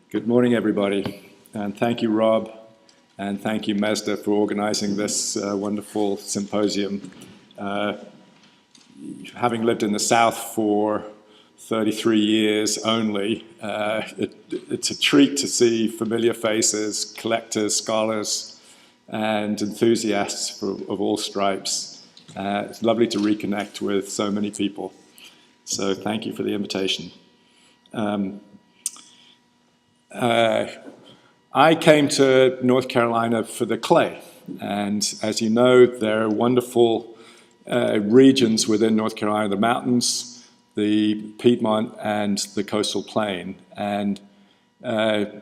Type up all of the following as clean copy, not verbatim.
Good morning, everybody, and thank you, Rob, and thank you, MESDA, for organizing this wonderful symposium. Having lived in the South for 33 years only, it's a treat to see familiar faces, collectors, scholars, and enthusiasts of all stripes. It's lovely to reconnect with so many people. So thank you for the invitation. I came to North Carolina for the clay, and as you know, there are wonderful regions within North Carolina, the mountains, the Piedmont, and the coastal plain. And there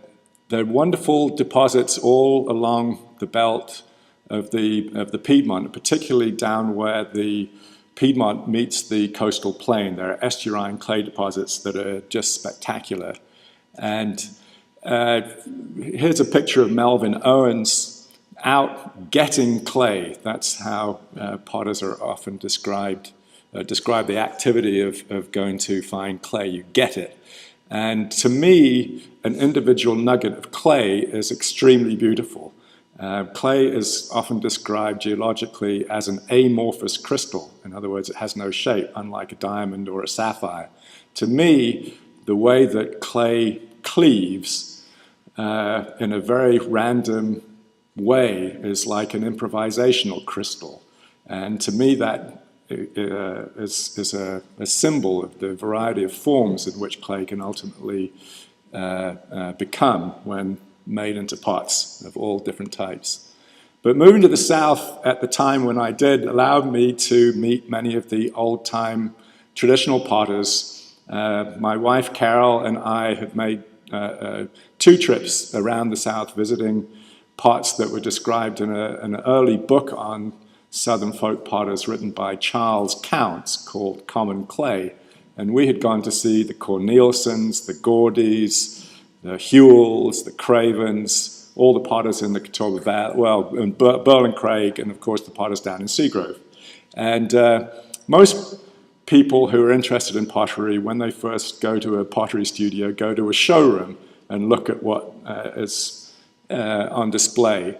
are wonderful deposits all along the belt of the Piedmont, particularly down where the Piedmont meets the coastal plain. There are estuarine clay deposits that are just spectacular. And here's a picture of Melvin Owens out getting clay. That's how potters are often describe the activity of going to find clay. You get it. And to me, an individual nugget of clay is extremely beautiful. Clay is often described geologically as an amorphous crystal. In other words, it has no shape, unlike a diamond or a sapphire. To me, the way that clay cleaves in a very random way is like an improvisational crystal. And to me, that is a symbol of the variety of forms in which clay can ultimately become when made into pots of all different types. But moving to the South at the time when I did allowed me to meet many of the old-time traditional potters. My wife, Carol, and I had made 2 trips around the South visiting pots that were described in an early book on Southern folk potters written by Charles Counts called Common Clay. And we had gone to see the Corneliusons, the Gordys, the Hewells, the Cravens, all the potters in the Catawba Valley, well, in Burlin Craig, and of course the potters down in Seagrove. And most people who are interested in pottery, when they first go to a pottery studio, go to a showroom and look at what is on display.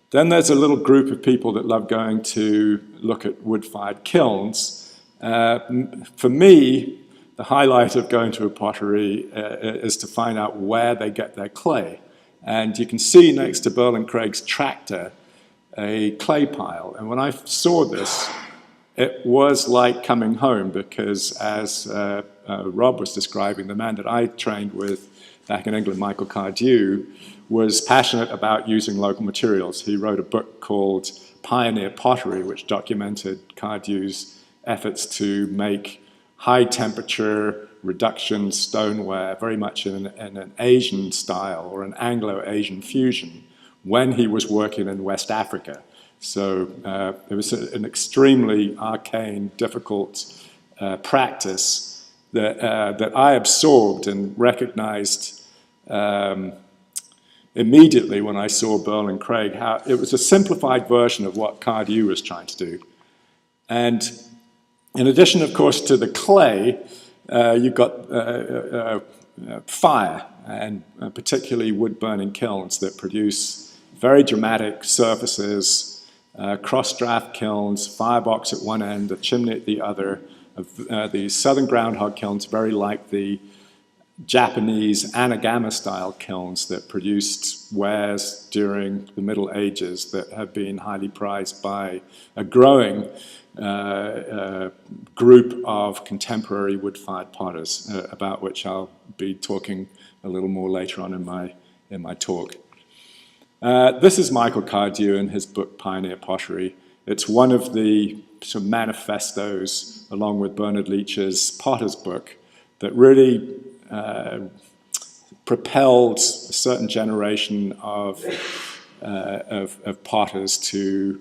Then there's a little group of people that love going to look at wood-fired kilns. For me, the highlight of going to a pottery is to find out where they get their clay. And you can see next to Burlin Craig's tractor a clay pile. And when I saw this, it was like coming home because, as Rob was describing, the man that I trained with back in England, Michael Cardew, was passionate about using local materials. He wrote a book called Pioneer Pottery, which documented Cardew's efforts to make high-temperature reduction stoneware very much in an Asian style or an Anglo-Asian fusion when he was working in West Africa. So it was an extremely arcane, difficult practice that I absorbed and recognized immediately when I saw Burlin Craig, how it was a simplified version of what Cardew was trying to do. And in addition, of course, to the clay, you've got fire, and particularly wood-burning kilns that produce very dramatic surfaces, cross-draft kilns, firebox at one end, a chimney at the other. The southern groundhog kilns, very like the Japanese Anagama-style kilns that produced wares during the Middle Ages that have been highly prized by a growing group of contemporary wood-fired potters, about which I'll be talking a little more later on in my talk. This is Michael Cardew in his book Pioneer Pottery. It's one of the sort of manifestos, along with Bernard Leach's Potter's Book, that really propelled a certain generation of potters to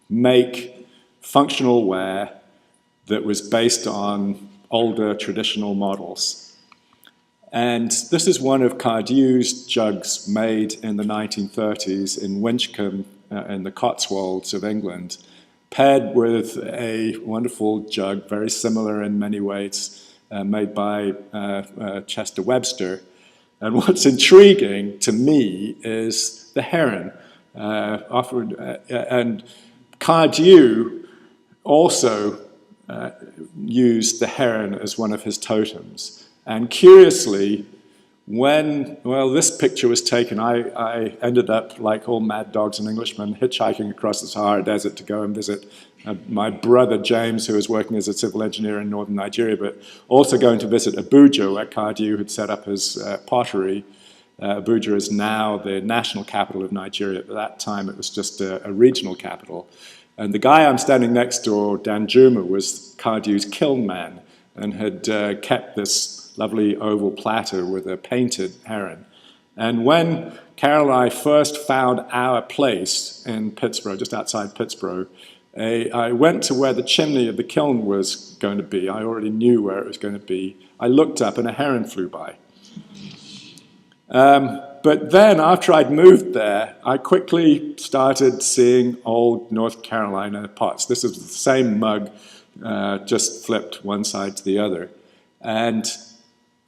make functional ware that was based on older traditional models. And this is one of Cardew's jugs made in the 1930s in Winchcombe in the Cotswolds of England, paired with a wonderful jug, very similar in many ways, made by Chester Webster, And what's intriguing to me is the heron. And Cardew also used the heron as one of his totems. And curiously, well, this picture was taken, I ended up, like all mad dogs and Englishmen, hitchhiking across the Sahara Desert to go and visit my brother James, who was working as a civil engineer in northern Nigeria, but also going to visit Abuja, where Cardew had set up his pottery. Abuja is now the national capital of Nigeria. At that time, it was just a regional capital. And the guy I'm standing next to, Danjuma, was Cardew's kiln man and had kept this lovely oval platter with a painted heron. And when Carol and I first found our place in Pittsburgh, just outside Pittsburgh, I went to where the chimney of the kiln was going to be. I already knew where it was going to be. I looked up and a heron flew by. But then, after I'd moved there, I quickly started seeing old North Carolina pots. This is the same mug, just flipped one side to the other. And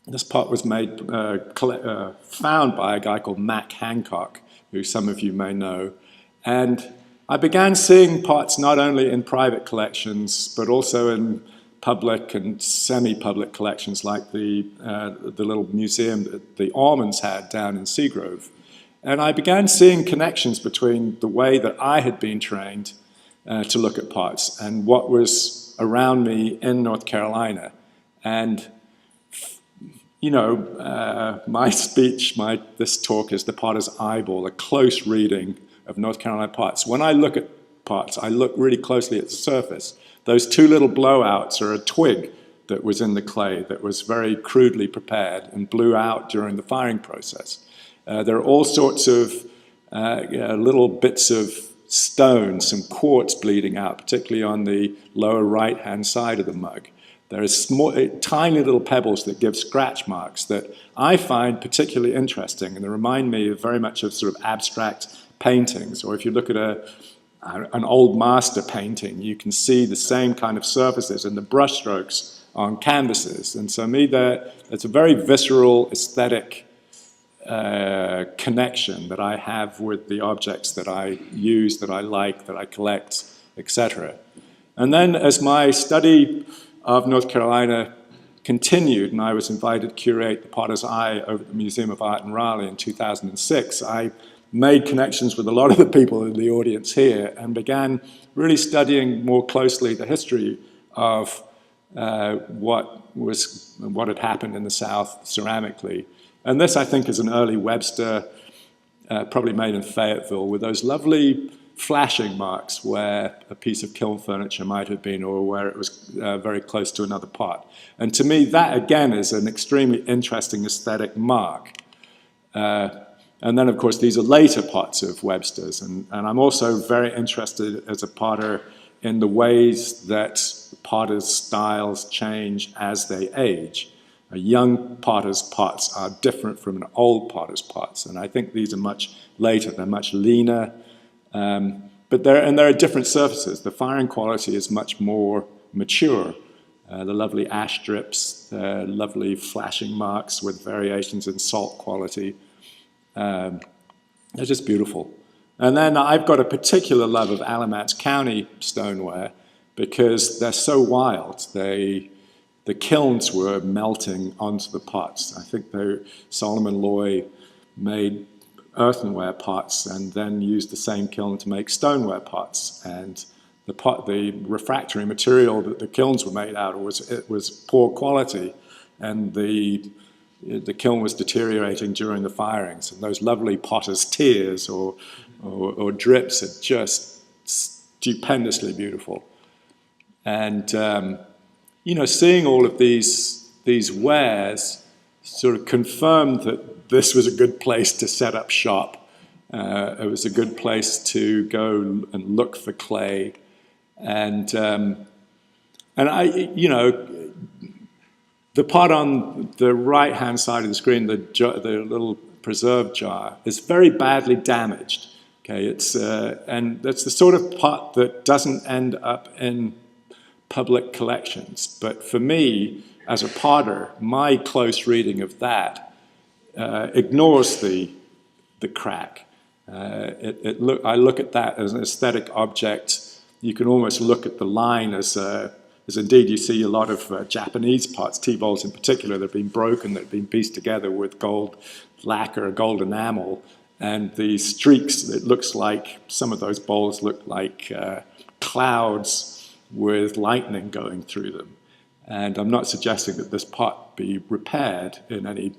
this pot was made, found by a guy called Mac Hancock, who some of you may know. And I began seeing pots not only in private collections, but also in public and semi-public collections, like the little museum that the Almonds had down in Seagrove. And I began seeing connections between the way that I had been trained to look at pots and what was around me in North Carolina. And you know, my speech, this talk is The Potter's Eyeball, a close reading of North Carolina pots. When I look at pots, I look really closely at the surface. Those two little blowouts are a twig that was in the clay that was very crudely prepared and blew out during the firing process. There are all sorts of little bits of stone, some quartz bleeding out, particularly on the lower right-hand side of the mug. There are small, tiny little pebbles that give scratch marks that I find particularly interesting, and they remind me very much of sort of abstract paintings. Or if you look at an old master painting, you can see the same kind of surfaces and the brushstrokes on canvases. And so me, it's a very visceral, aesthetic connection that I have with the objects that I use, that I like, that I collect, etc. And then as my study of North Carolina continued, and I was invited to curate the Potter's Eye over at the Museum of Art in Raleigh in 2006, I made connections with a lot of the people in the audience here and began really studying more closely the history of what had happened in the South ceramically. And this, I think, is an early Webster, probably made in Fayetteville, with those lovely flashing marks where a piece of kiln furniture might have been, or where it was very close to another pot. And to me, that again is an extremely interesting aesthetic mark. And then, of course, these are later pots of Webster's. And I'm also very interested as a potter in the ways that potters' styles change as they age. A young potter's pots are different from an old potter's pots. And I think these are much later. They're much leaner. But there are different surfaces. The firing quality is much more mature. The lovely ash drips, the lovely flashing marks with variations in salt quality. They're just beautiful. And then I've got a particular love of Alamance County stoneware because they're so wild. The kilns were melting onto the pots. I think Solomon Loy made earthenware pots and then used the same kiln to make stoneware pots. And the refractory material that the kilns were made out of was poor quality, and the kiln was deteriorating during the firings. And those lovely potter's tears or drips are just stupendously beautiful. And you know, seeing all of these wares sort of confirmed that this was a good place to set up shop. It was a good place to go and look for clay. And I, you know, the pot on the right-hand side of the screen, the little preserve jar, is very badly damaged. Okay, and that's the sort of pot that doesn't end up in public collections. But for me, as a potter, my close reading of that ignores the crack. I look at that as an aesthetic object. You can almost look at the line as indeed you see a lot of Japanese pots, tea bowls in particular, that have been broken, that have been pieced together with gold lacquer, gold enamel, and the streaks, it looks like some of those bowls look like clouds with lightning going through them. And I'm not suggesting that this pot be repaired in any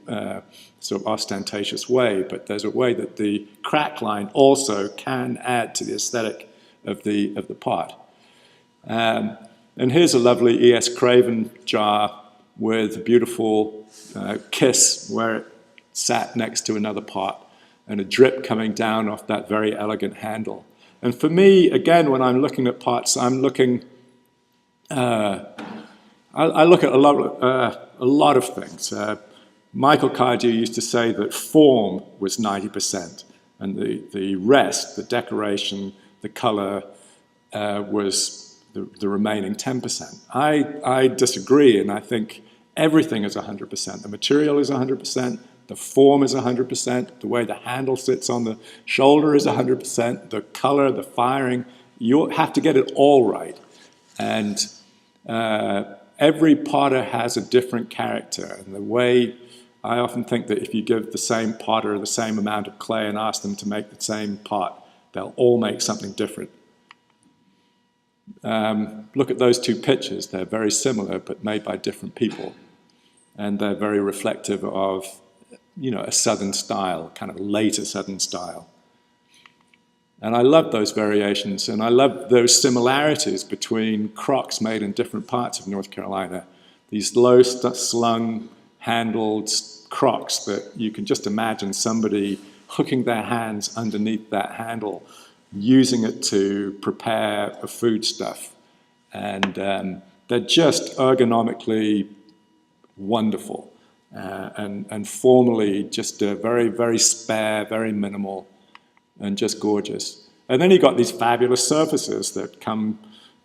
sort of ostentatious way, but there's a way that the crack line also can add to the aesthetic of the pot. And here's a lovely E.S. Craven jar with a beautiful kiss where it sat next to another pot and a drip coming down off that very elegant handle. And for me, again, when I'm looking at pots, I'm looking... I look at a lot of things. Michael Cardew used to say that form was 90%, and the rest, the decoration, the color, was the remaining 10%. I disagree, and I think everything is 100%. The material is 100%, the form is 100%, the way the handle sits on the shoulder is 100%, the color, the firing, you have to get it all right. And every potter has a different character, and the way I often think that if you give the same potter the same amount of clay and ask them to make the same pot, they'll all make something different. Look at those two pictures. They're very similar, but made by different people. And they're very reflective of, a Southern style, kind of later Southern style. And I love those variations, and I love those similarities between crocks made in different parts of North Carolina. These low-slung, handled crocks that you can just imagine somebody hooking their hands underneath that handle, using it to prepare a foodstuff. And they're just ergonomically wonderful, and formally just very, very spare, very minimal, and just gorgeous. And then you've got these fabulous surfaces that come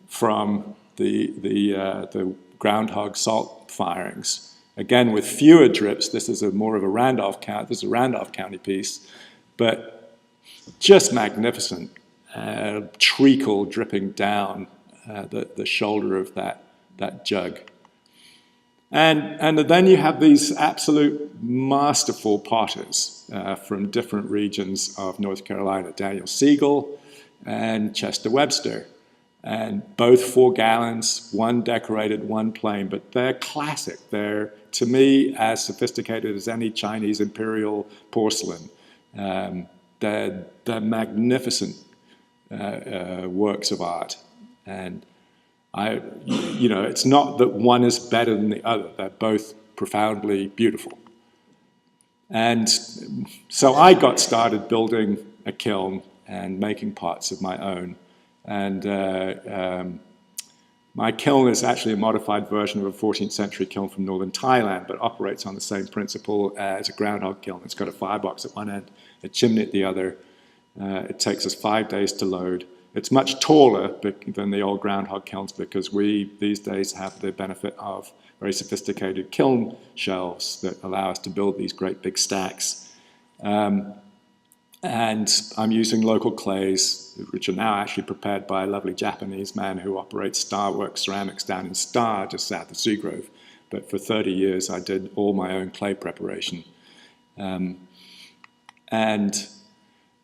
from the groundhog salt firings. Again, with fewer drips. This is more of a Randolph County. This is a Randolph County piece, but just magnificent. Treacle dripping down the shoulder of that jug. And then you have these absolute masterful potters from different regions of North Carolina, Daniel Siegel and Chester Webster. And both 4 gallons, one decorated, one plain, but they're classic. They're, to me, as sophisticated as any Chinese imperial porcelain. They're magnificent works of art. And it's not that one is better than the other. They're both profoundly beautiful. And so I got started building a kiln and making pots of my own. And my kiln is actually a modified version of a 14th century kiln from northern Thailand, but operates on the same principle as a groundhog kiln. It's got a firebox at one end, a chimney at the other. It takes us 5 days to load. It's much taller than the old groundhog kilns because we, these days, have the benefit of very sophisticated kiln shelves that allow us to build these great big stacks. And I'm using local clays, which are now actually prepared by a lovely Japanese man who operates Starworks Ceramics down in Star, just south of Seagrove. But for 30 years, I did all my own clay preparation.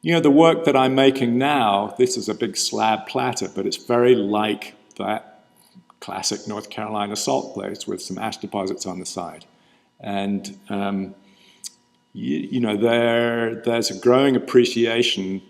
The work that I'm making now, this is a big slab platter, but it's very like that classic North Carolina salt glaze with some ash deposits on the side. And there's a growing appreciation,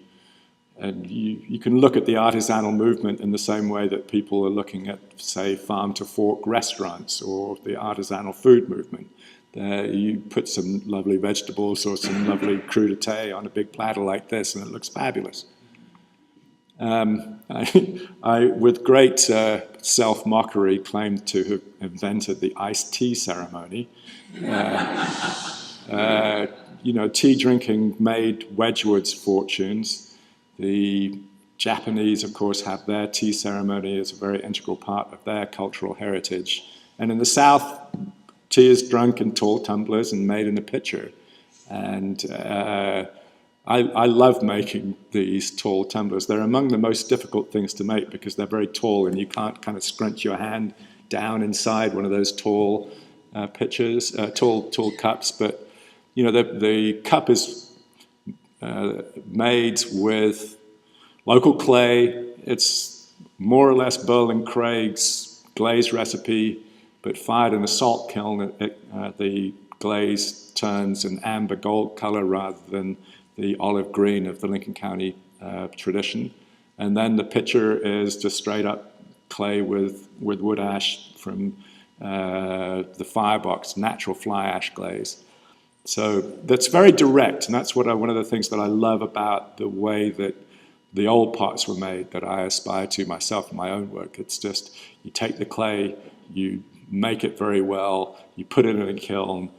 and you can look at the artisanal movement in the same way that people are looking at, say, farm-to-fork restaurants or the artisanal food movement. You put some lovely vegetables or some lovely crudité on a big platter like this, and it looks fabulous. I, with great self-mockery, claimed to have invented the iced tea ceremony. Tea drinking made Wedgwood's fortunes. The Japanese, of course, have their tea ceremony as a very integral part of their cultural heritage. And in the South, tea is drunk in tall tumblers and made in a pitcher. And I love making these tall tumblers. They're among the most difficult things to make because they're very tall and you can't kind of scrunch your hand down inside one of those tall pitchers, tall cups. But you know, the cup is made with local clay. It's more or less Berlin Craig's glaze recipe, but fired in a salt kiln. The glaze turns an amber gold color rather than the olive green of the Lincoln County tradition. And then the pitcher is just straight up clay with wood ash from the firebox, natural fly ash glaze. So that's very direct, and that's one of the things that I love about the way that the old pots were made that I aspire to myself in my own work. It's just, you take the clay, you make it very well, you put it in a kiln,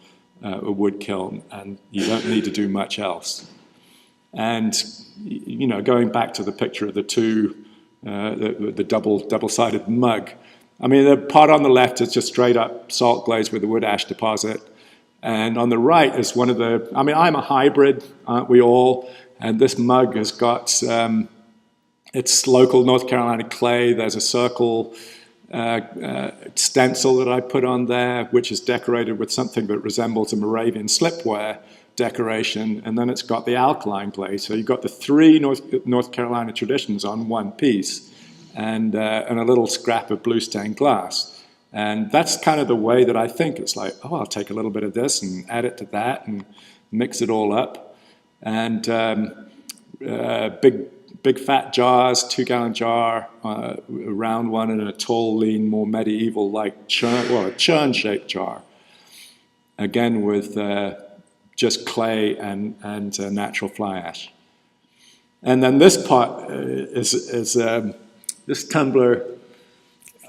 a wood kiln, and you don't need to do much else. And, you know, going back to the picture of the the double-sided mug, I mean, the pot on the left is just straight up salt glaze with a wood ash deposit. And on the right is one of the, I mean, I'm a hybrid, aren't we all? And this mug has got its local North Carolina clay. There's a circle stencil that I put on there, which is decorated with something that resembles a Moravian slipware decoration. And then it's got the alkaline clay. So you've got the three North Carolina traditions on one piece and a little scrap of blue stained glass. And that's kind of the way that I think. It's like, oh, I'll take a little bit of this and add it to that and mix it all up. And big fat jars, 2-gallon jar, a round one, and a tall, lean, more medieval-like churn, well, a churn-shaped jar. Again with just clay and natural fly ash. And then this pot is this tumbler.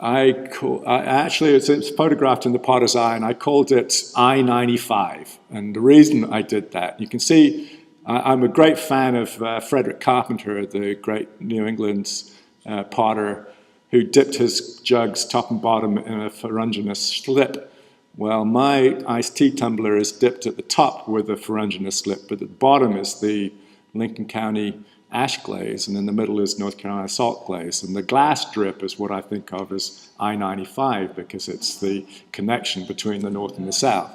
Actually, it's photographed in the Potter's Eye, and I called it I-95. And the reason I did that, you can see, I'm a great fan of Frederick Carpenter, the great New England potter, who dipped his jugs top and bottom in a ferruginous slip. Well, my iced tea tumbler is dipped at the top with a ferruginous slip, but at the bottom is the Lincoln County ash glaze, and in the middle is North Carolina salt glaze. And the glass drip is what I think of as I-95 because it's the connection between the north and the south.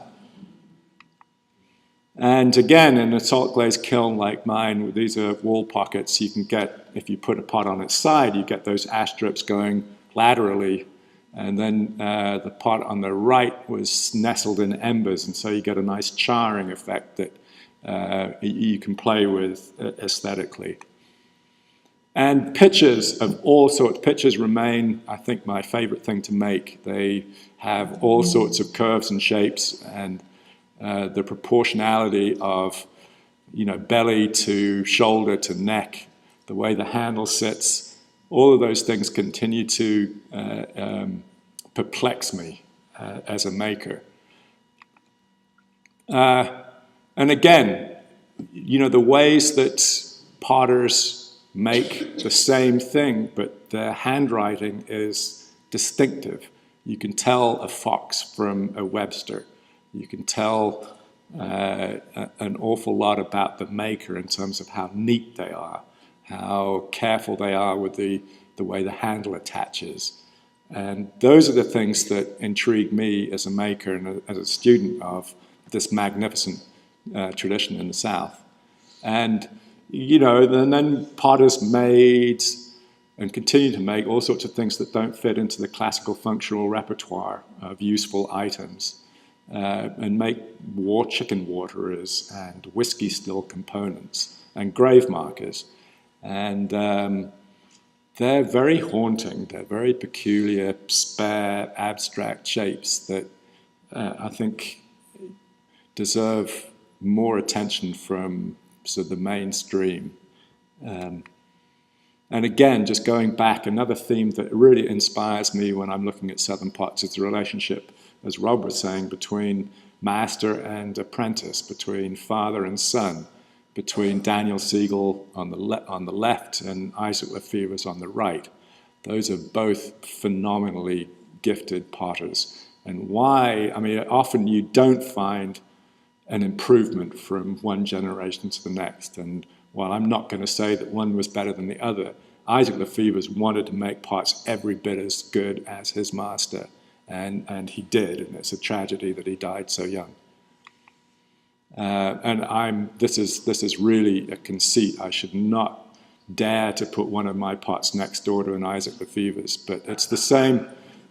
And again, in a salt glaze kiln like mine, these are wall pockets. You can get, if you put a pot on its side, you get those ash drips going laterally. And then the pot on the right was nestled in embers, and so you get a nice charring effect that you can play with aesthetically. And pitchers of all sorts. Pitchers remain, I think, my favorite thing to make. They have all sorts of curves and shapes, and the proportionality of, you know, belly to shoulder to neck, the way the handle sits, all of those things continue to perplex me as a maker. And again, you know, the ways that potters make the same thing, but their handwriting is distinctive. You can tell a Fox from a Webster. You can tell an awful lot about the maker in terms of how neat they are, how careful they are with the way the handle attaches. And those are the things that intrigue me as a maker and as a student of this magnificent tradition in the South. And, you know, and then potters made and continue to make all sorts of things that don't fit into the classical functional repertoire of useful items, and make chicken waterers and whiskey still components and grave markers. And they're very haunting. They're very peculiar, spare, abstract shapes that I think deserve more attention from sort of the mainstream. And again, just going back, another theme that really inspires me when I'm looking at Southern pots is the relationship, as Rob was saying, between master and apprentice, between father and son, between Daniel Siegel on the left and Isaac Lefevre's on the right. Those are both phenomenally gifted potters. And why? I mean, often you don't find an improvement from one generation to the next. And while I'm not going to say that one was better than the other, Isaac Lefever's wanted to make parts every bit as good as his master, and he did, and it's a tragedy that he died so young. This is really a conceit. I should not dare to put one of my pots next door to an Isaac Lefever's, but it's the same.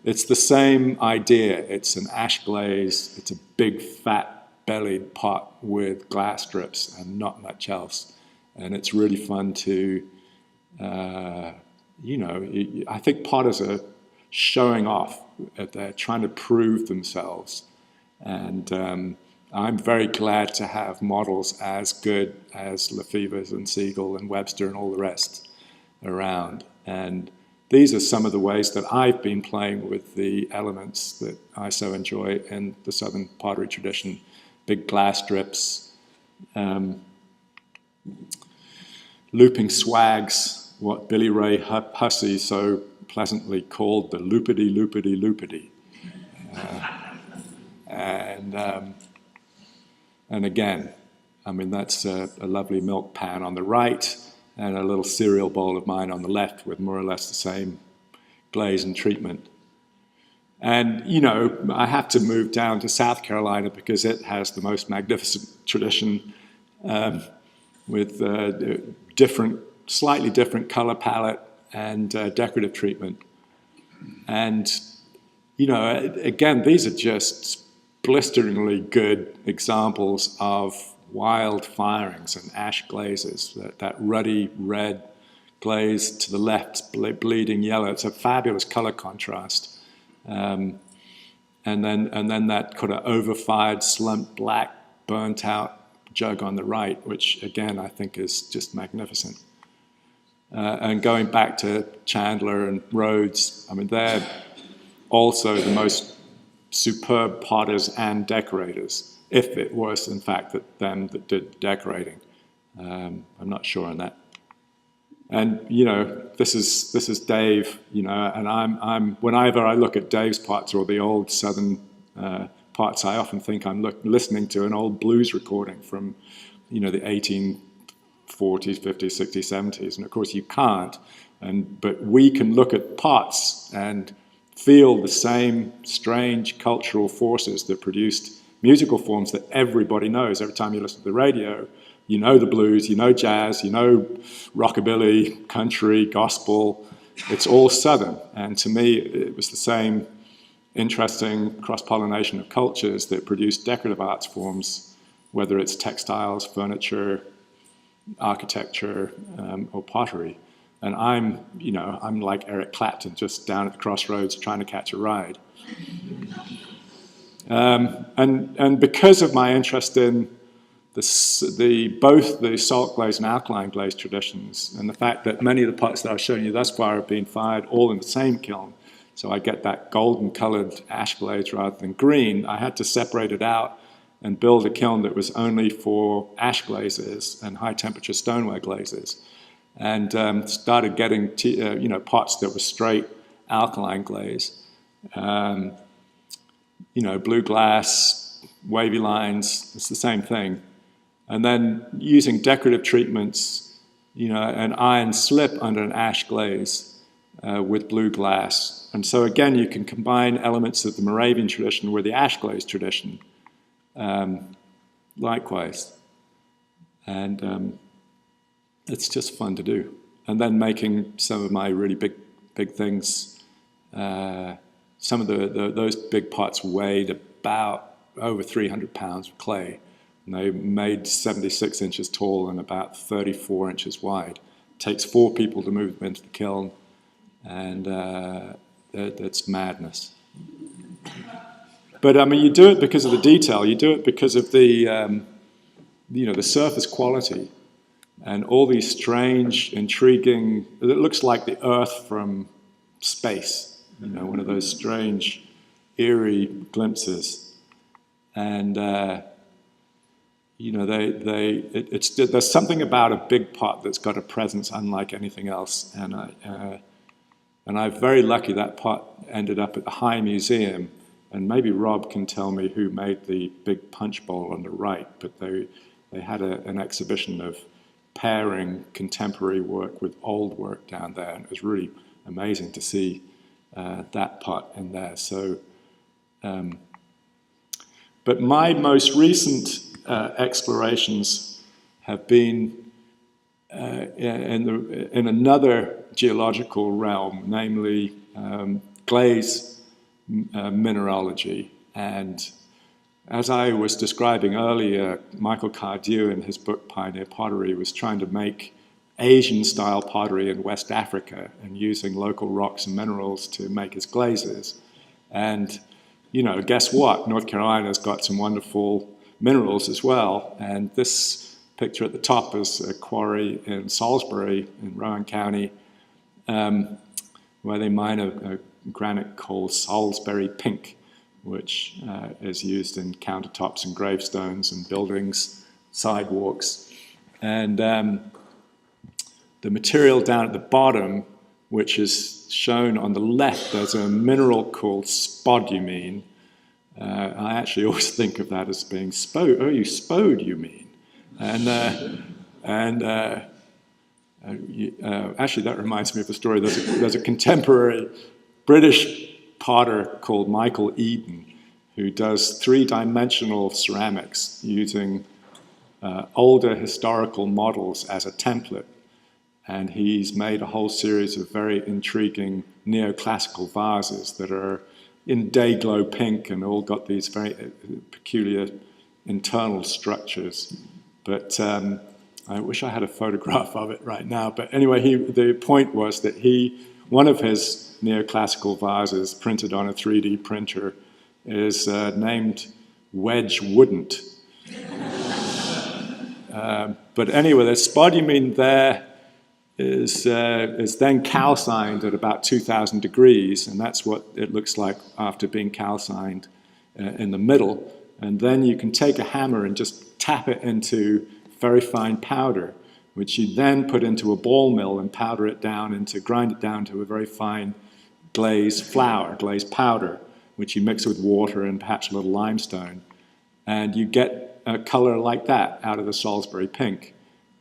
It's the same idea. It's an ash glaze. It's a big, fat-bellied pot with glass strips and not much else. And it's really fun to, you know, I think potters are showing off. They're trying to prove themselves. And I'm very glad to have models as good as Lefever's and Siegel and Webster and all the rest around. And these are some of the ways that I've been playing with the elements that I so enjoy in the Southern pottery tradition. Big glass strips, looping swags, what Billy Ray Hussey so pleasantly called the loopity, loopity, loopity. And again, I mean, that's a lovely milk pan on the right, and a little cereal bowl of mine on the left with more or less the same glaze and treatment. And, you know, I have to move down to South Carolina because it has the most magnificent tradition with slightly different color palette and decorative treatment. And, you know, again, these are just blisteringly good examples of wild firings and ash glazes, that ruddy red glaze to the left, bleeding yellow. It's a fabulous color contrast. And then that kind of overfired, slumped black, burnt out jug on the right, which again, I think is just magnificent. And going back to Chandler and Rhodes, I mean, they're also the most superb potters and decorators, if it was in fact them that did decorating. I'm not sure on that. And you know, this is Dave. You know, and I'm whenever I look at Dave's pots or the old Southern pots, I often think I'm listening to an old blues recording from, you know, the 1840s, 50s, 60s, 70s. And of course you can't. But we can look at pots and feel the same strange cultural forces that produced musical forms that everybody knows. Every time you listen to the radio, you know the blues, you know jazz, you know rockabilly, country, gospel. It's all Southern. And to me, it was the same interesting cross-pollination of cultures that produced decorative arts forms, whether it's textiles, furniture, architecture, or pottery. And I'm like Eric Clapton, just down at the crossroads trying to catch a ride. And because of my interest in both the salt glaze and alkaline glaze traditions, and the fact that many of the pots that I've shown you thus far have been fired all in the same kiln, so I get that golden colored ash glaze rather than green, I had to separate it out and build a kiln that was only for ash glazes and high temperature stoneware glazes. And started getting pots that were straight alkaline glaze, blue glass, wavy lines. It's the same thing. And then using decorative treatments, an iron slip under an ash glaze with blue glass. And so again, you can combine elements of the Moravian tradition with the ash glaze tradition, likewise. And it's just fun to do. And then making some of my really big things. Some of those big pots weighed about over 300 pounds of clay. And they made 76 inches tall and about 34 inches wide. It takes 4 people to move them into the kiln, and it's madness. But I mean, you do it because of the detail. You do it because of the the surface quality. And all these strange, intriguing, it looks like the Earth from space, one of those strange, eerie glimpses. And, there's something about a big pot that's got a presence unlike anything else. And I'm very lucky that pot ended up at the High Museum and maybe Rob can tell me who made the big punch bowl on the right, but they had an exhibition of pairing contemporary work with old work down there, and it was really amazing to see that pot in there. So, but my most recent explorations have been in another geological realm, namely glaze mineralogy. And as I was describing earlier, Michael Cardew in his book Pioneer Pottery was trying to make Asian-style pottery in West Africa and using local rocks and minerals to make his glazes. And, you know, guess what? North Carolina's got some wonderful minerals as well. And this picture at the top is a quarry in Salisbury in Rowan County, where they mine a granite called Salisbury pink, which is used in countertops and gravestones and buildings, sidewalks. And the material down at the bottom, which is shown on the left, there's a mineral called spodumene. I actually always think of that as being spode. Oh, you spode, you mean? Actually, that reminds me of a story. There's a contemporary British potter called Michael Eden who does three-dimensional ceramics using older historical models as a template. And he's made a whole series of very intriguing neoclassical vases that are in day-glow pink and all got these very peculiar internal structures. But I wish I had a photograph of it right now. But anyway, the point was that one of his neoclassical vases printed on a 3D printer is named Wedge Wouldn't. But anyway, the spodumene there is then calcined at about 2,000 degrees, and that's what it looks like after being calcined in the middle. And then you can take a hammer and just tap it into very fine powder, which you then put into a ball mill and powder it down grind it down to a very fine glaze flour, glaze powder, which you mix with water and perhaps a little limestone. And you get a color like that out of the Salisbury pink,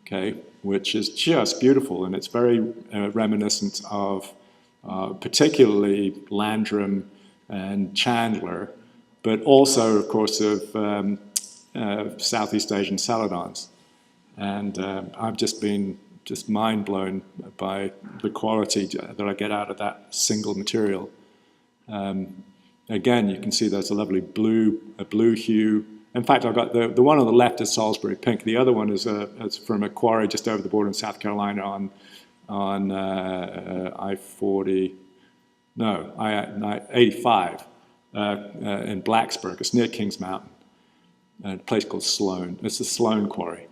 okay, which is just beautiful. And it's very reminiscent of particularly Landrum and Chandler, but also, of course, of Southeast Asian celadons. And I've just been mind blown by the quality that I get out of that single material. Again, you can see there's a lovely blue hue. In fact, I've got the one on the left is Salisbury pink. The other one is from a quarry just over the border in South Carolina on I-40, no, I-85 in Blacksburg. It's near Kings Mountain, a place called Sloan. It's the Sloan quarry.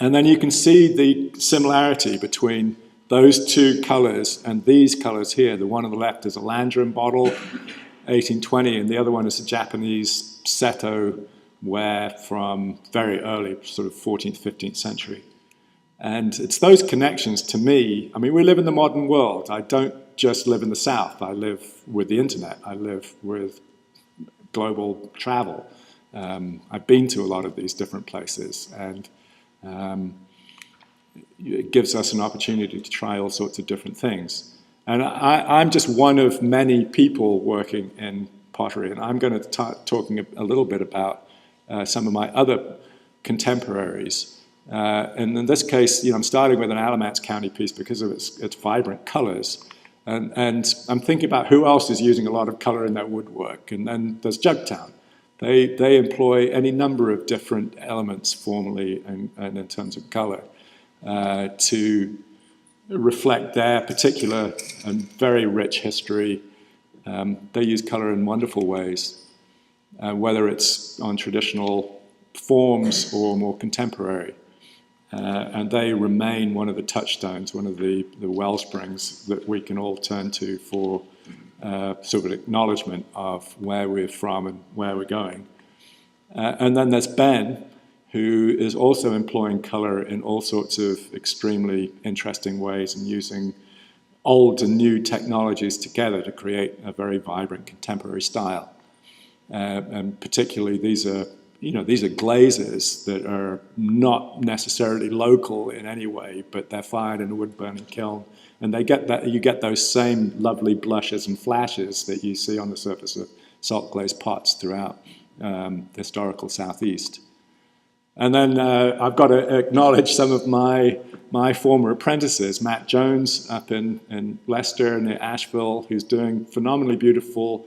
And then you can see the similarity between those two colors and these colors here. The one on the left is a Landrum bottle, 1820, and the other one is a Japanese Seto ware from very early, sort of 14th, 15th century. And it's those connections to me. I mean, we live in the modern world. I don't just live in the South. I live with the internet. I live with global travel. I've been to a lot of these different places, and it gives us an opportunity to try all sorts of different things. And I'm just one of many people working in pottery, and I'm going to start talking a little bit about some of my other contemporaries. And in this case, I'm starting with an Alamance County piece because of its vibrant colors. And I'm thinking about who else is using a lot of color in their woodwork. And then there's Jugtown. They employ any number of different elements formally and in terms of color to reflect their particular and very rich history. They use color in wonderful ways, whether it's on traditional forms or more contemporary. And they remain one of the touchstones, one of the wellsprings that we can all turn to for sort of acknowledgement of where we're from and where we're going. And then there's Ben, who is also employing color in all sorts of extremely interesting ways and using old and new technologies together to create a very vibrant contemporary style. and particularly these are glazes that are not necessarily local in any way, but they're fired in a wood-burning kiln, and you get those same lovely blushes and flashes that you see on the surface of salt glazed pots throughout the historical southeast. And then I've got to acknowledge some of my former apprentices, Matt Jones up in Leicester near Asheville, who's doing phenomenally beautiful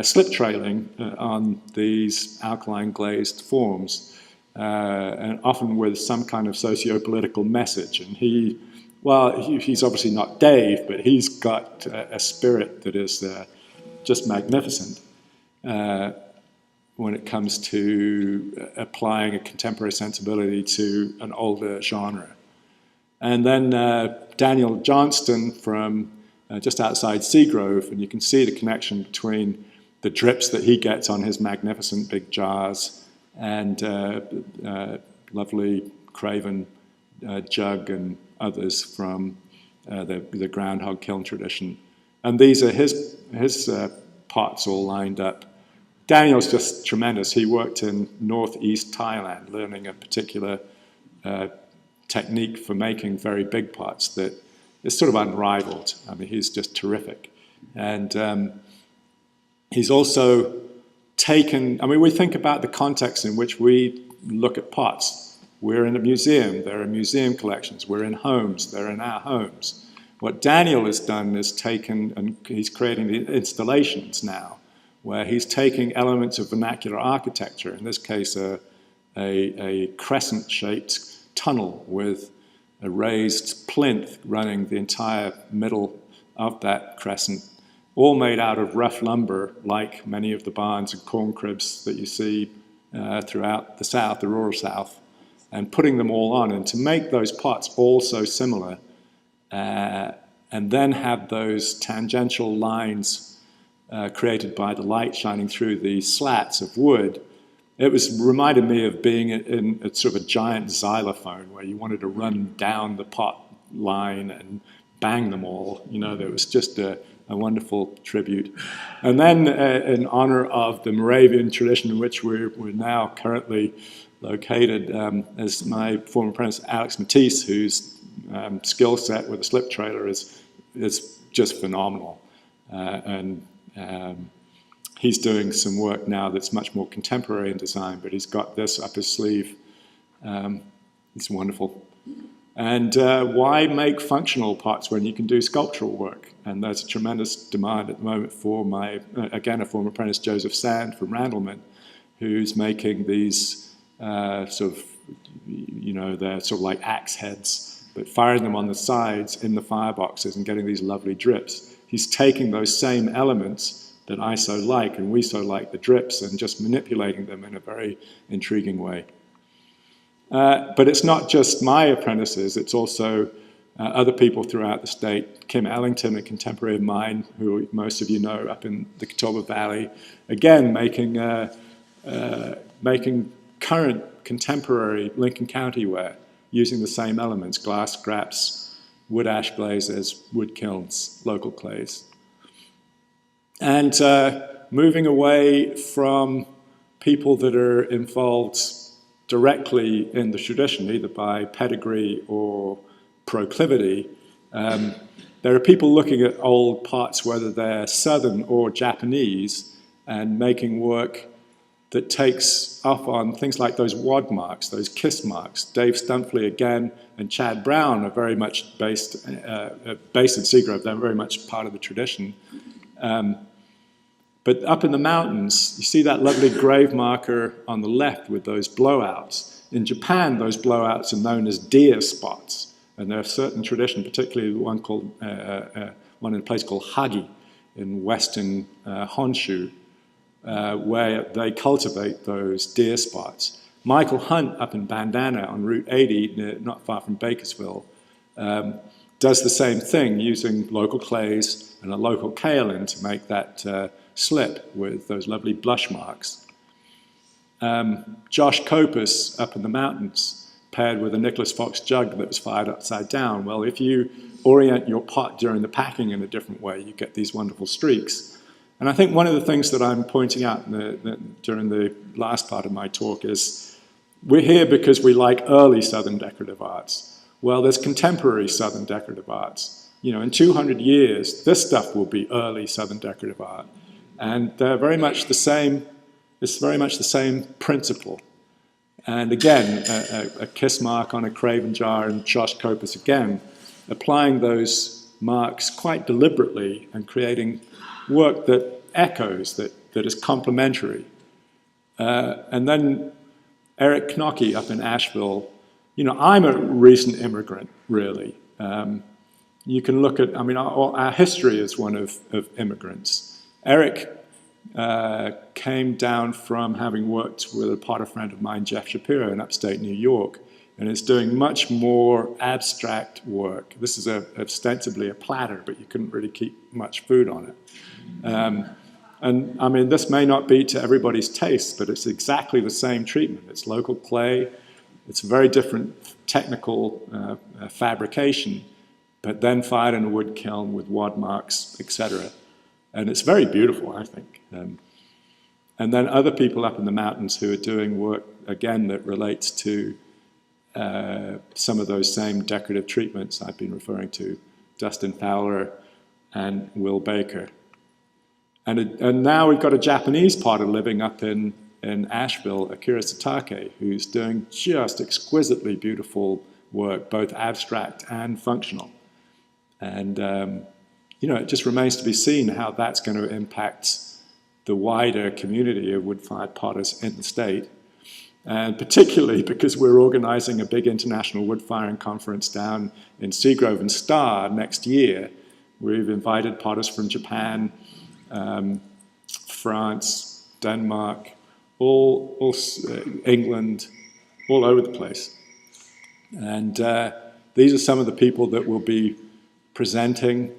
slip trailing on these alkaline glazed forms, and often with some kind of socio-political message. And he's obviously not Dave, but he's got a spirit that is just magnificent when it comes to applying a contemporary sensibility to an older genre. And then Daniel Johnston from just outside Seagrove, and you can see the connection between the drips that he gets on his magnificent big jars and lovely Craven jug and others from the groundhog kiln tradition. And these are his pots all lined up. Daniel's just tremendous. He worked in northeast Thailand, learning a particular technique for making very big pots that is sort of unrivaled. I mean, he's just terrific. And he's also taken, I mean, we think about the context in which we look at pots. We're in a museum, there are museum collections. We're in homes, they're in our homes. What Daniel has done is taken, and he's creating the installations now, where he's taking elements of vernacular architecture, in this case a crescent-shaped tunnel with a raised plinth running the entire middle of that crescent, all made out of rough lumber, like many of the barns and corn cribs that you see throughout the South, the rural South, and putting them all on. And to make those pots all so similar, and then have those tangential lines created by the light shining through the slats of wood, it reminded me of being in a sort of a giant xylophone where you wanted to run down the pot line and bang them all. You know, there was just a wonderful tribute. And then in honor of the Moravian tradition in which we're now currently located, as my former apprentice Alex Matisse, whose skill set with a slip trailer is just phenomenal. He's doing some work now that's much more contemporary in design, but he's got this up his sleeve. It's wonderful. And why make functional pots when you can do sculptural work? And there's a tremendous demand at the moment for again, a former apprentice, Joseph Sand from Randleman, who's making these they're sort of like axe heads, but firing them on the sides in the fireboxes and getting these lovely drips. He's taking those same elements that I so like, and we so like, the drips, and just manipulating them in a very intriguing way. But it's not just my apprentices, it's also other people throughout the state. Kim Ellington, a contemporary of mine, who most of you know up in the Catawba Valley, again making current contemporary Lincoln County ware using the same elements: glass scraps, wood ash glazes, wood kilns, local clays. And moving away from people that are involved directly in the tradition, either by pedigree or proclivity, there are people looking at old pots, whether they're Southern or Japanese, and making work that takes off on things like those wad marks, those kiss marks. Dave Stumpley again and Chad Brown are very much based in Seagrove. They're very much part of the tradition. But up in the mountains, you see that lovely grave marker on the left with those blowouts. In Japan, those blowouts are known as deer spots. And there are certain traditions, particularly one in a place called Hagi in western Honshu, where they cultivate those deer spots. Michael Hunt up in Bandana on Route 80, not far from Bakersville, does the same thing using local clays and a local kaolin to make that slip with those lovely blush marks. Josh Copus up in the mountains, paired with a Nicholas Fox jug that was fired upside down. Well, if you orient your pot during the packing in a different way, you get these wonderful streaks. And I think one of the things that I'm pointing out during the last part of my talk is we're here because we like early Southern decorative arts. Well, there's contemporary Southern decorative arts. You know, in 200 years, this stuff will be early Southern decorative art. And they're very much the same, it's very much the same principle. And again, a kiss mark on a Craven jar and Josh Copus again, applying those marks quite deliberately and creating work that echoes, that is complementary. And then Eric Knocke up in Asheville, you know, I'm a recent immigrant, really. You can look at, I mean, our history is one of immigrants. Eric came down from having worked with a potter friend of mine, Jeff Shapiro, in upstate New York, and is doing much more abstract work. This is ostensibly a platter, but you couldn't really keep much food on it. And I mean, this may not be to everybody's taste, but it's exactly the same treatment. It's local clay, it's very different technical fabrication, but then fired in a wood kiln with wad marks, etc. And it's very beautiful, I think. And then other people up in the mountains who are doing work, again, that relates to some of those same decorative treatments I've been referring to, Dustin Fowler and Will Baker. And now we've got a Japanese potter living up in Asheville, Akira Satake, who's doing just exquisitely beautiful work, both abstract and functional. And you know, it just remains to be seen how that's going to impact the wider community of wood-fired potters in the state. And particularly because we're organizing a big international wood-firing conference down in Seagrove and Star next year. We've invited potters from Japan, France, Denmark, England, all over the place. And these are some of the people that will be presenting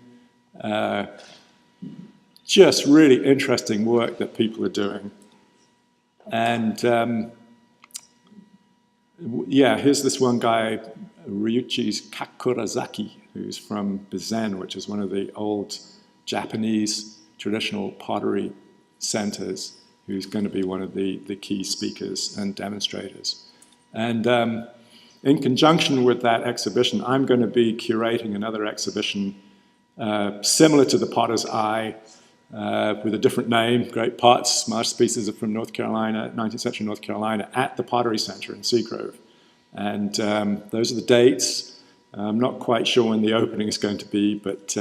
just really interesting work that people are doing. And yeah, here's this one guy, Ryuichi Kakurazaki, who's from Bizen, which is one of the old Japanese traditional pottery centers, who's going to be one of the key speakers and demonstrators. And in conjunction with that exhibition, I'm going to be curating another exhibition similar to the Potter's Eye, with a different name, Great Pots, Masterpieces are from North Carolina, 19th century North Carolina, at the Pottery Center in Seagrove. And those are the dates. I'm not quite sure when the opening is going to be, but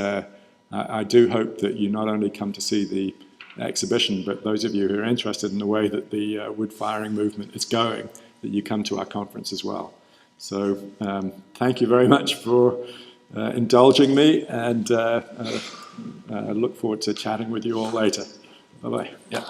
I do hope that you not only come to see the exhibition, but those of you who are interested in the way that the wood firing movement is going, that you come to our conference as well. So thank you very much for indulging me, and I look forward to chatting with you all later. Bye-bye. Yeah.